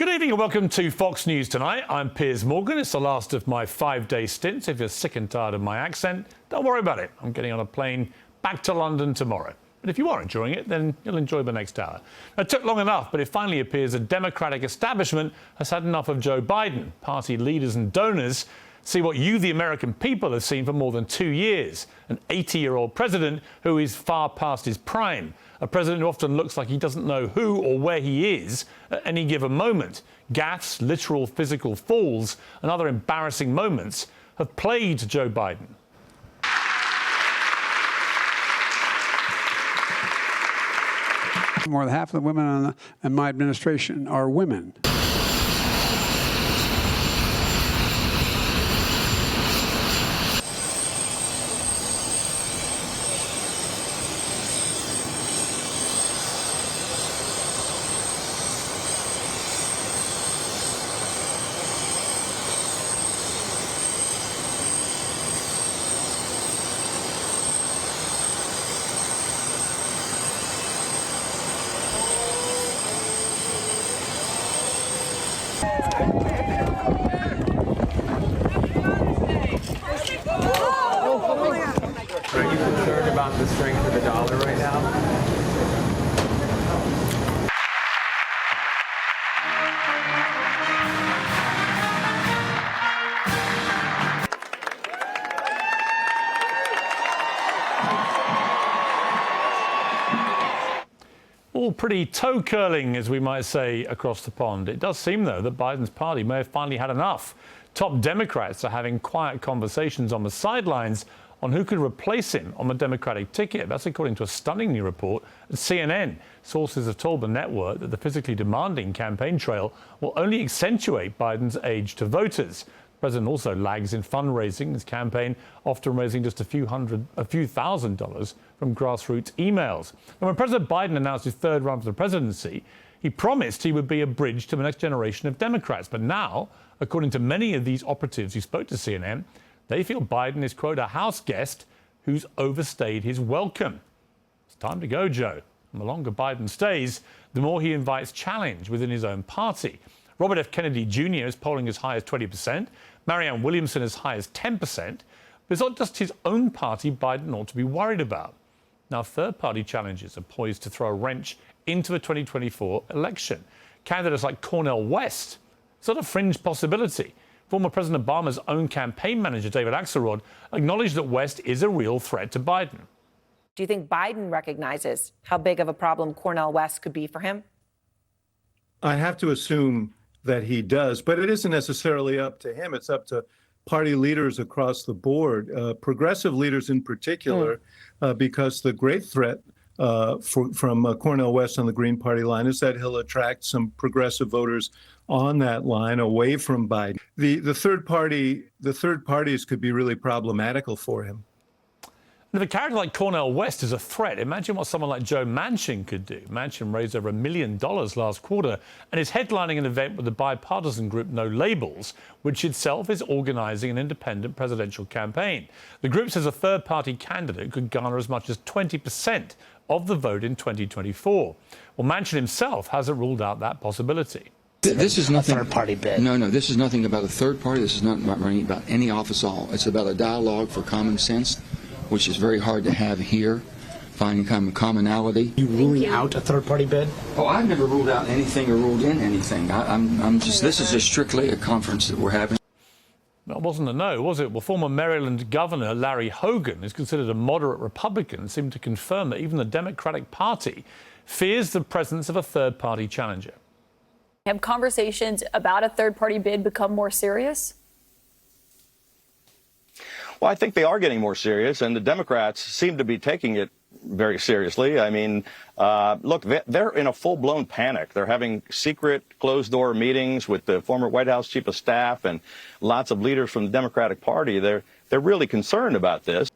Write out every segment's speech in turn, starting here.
Good evening and welcome to Fox News Tonight. I'm Piers Morgan. It's the last of my 5-day stints. If you're sick and tired of my accent, don't worry about it. I'm getting on a plane back to London tomorrow. But if you are enjoying it, then you'll enjoy the next hour. It took long enough, but it finally appears the Democratic establishment has had enough of Joe Biden. Party leaders and donors see what you, the American people, have seen for more than 2 years. An 80-year-old president who is far past his prime. A president who often looks like he doesn't know who or where he is at any given moment. Gaffes, literal physical falls, and other embarrassing moments have plagued Joe Biden. More than half of the women in my administration are women. Are you concerned about the strength of the dollar right now? All pretty toe-curling, as we might say, across the pond. It does seem, though, that Biden's party may have finally had enough. Top Democrats are having quiet conversations on the sidelines on who could replace him on the Democratic ticket. That's according to a stunning new report at CNN. Sources have told the network that the physically demanding campaign trail will only accentuate Biden's age to voters. The president also lags in fundraising, his campaign often raising just a few thousand dollars from grassroots emails. And when President Biden announced his third run for the presidency, he promised he would be a bridge to the next generation of Democrats. But now, according to many of these operatives who spoke to CNN, they feel Biden is, quote, a house guest who's overstayed his welcome. It's time to go, Joe. And the longer Biden stays, the more he invites challenge within his own party. Robert F. Kennedy Jr. is polling as high as 20%, Marianne Williamson as high as 10%. But it's not just his own party Biden ought to be worried about. Now, third-party challenges are poised to throw a wrench into the 2024 election. Candidates like Cornel West, it's not a fringe possibility. Former President Obama's own campaign manager, David Axelrod, acknowledged that West is a real threat to Biden. Do you think Biden recognizes how big of a problem Cornel West could be for him? I have to assume that he does, but it isn't necessarily up to him. It's up to party leaders across the board, progressive leaders in particular, because the great threat from Cornel West on the Green Party line is that he'll attract some progressive voters on that line away from Biden. The third parties could be really problematical for him. And if a character like Cornel West is a threat, imagine what someone like Joe Manchin could do. Manchin raised over $1 million last quarter and is headlining an event with the bipartisan group No Labels, which itself is organising an independent presidential campaign. The group says a third-party candidate could garner as much as 20% of the vote in 2024. Well, Manchin himself hasn't ruled out that possibility. This is nothing. Third-party bid. No, this is nothing about a third party. This is not about any office at all. It's about a dialogue for common sense, which is very hard to have here, finding kind of commonality. You ruling out a third-party bid? Oh, I've never ruled out anything or ruled in anything. I'm just. This is just strictly a conference that we're having. That wasn't a no, was it? Well, former Maryland Governor Larry Hogan is considered a moderate Republican, seemed to confirm that even the Democratic Party fears the presence of a third-party challenger. Have conversations about a third-party bid become more serious? Well, I think they are getting more serious, and the Democrats seem to be taking it very seriously. I mean, look, they're in a full-blown panic. They're having secret closed-door meetings with the former White House chief of staff and lots of leaders from the Democratic Party. They're really concerned about this.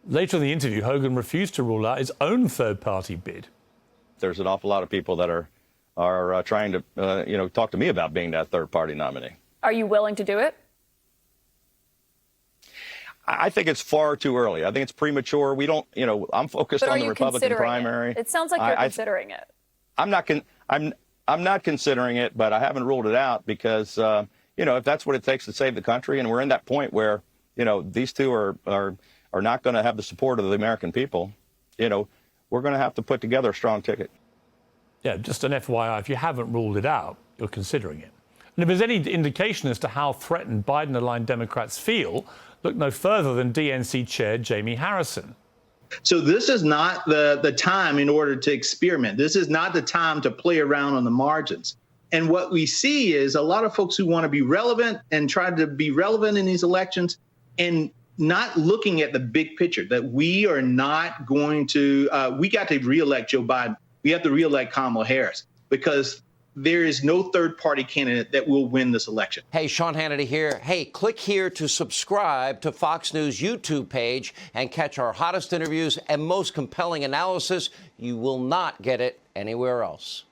Later in the interview, Hogan refused to rule out his own third-party bid. There's an awful lot of people that are trying to, talk to me about being that third-party nominee. Are you willing to do it? I think it's far too early. I think it's premature. We don't, I'm focused on the Republican primary. It sounds like you're considering it. I'm not considering it, but I haven't ruled it out because, if that's what it takes to save the country, and we're in that point where, these two are not going to have the support of the American people, we're going to have to put together a strong ticket. Yeah, just an FYI, if you haven't ruled it out, you're considering it. And if there's any indication as to how threatened Biden-aligned Democrats feel, look no further than DNC Chair Jamie Harrison. So this is not the time in order to experiment. This is not the time to play around on the margins. And what we see is a lot of folks who want to be relevant and try to be relevant in these elections and not looking at the big picture, that we are not going to, we got to reelect Joe Biden. We have to reelect Kamala Harris because there is no third party candidate that will win this election. Hey, Sean Hannity here. Hey, click here to subscribe to Fox News YouTube page and catch our hottest interviews and most compelling analysis. You will not get it anywhere else.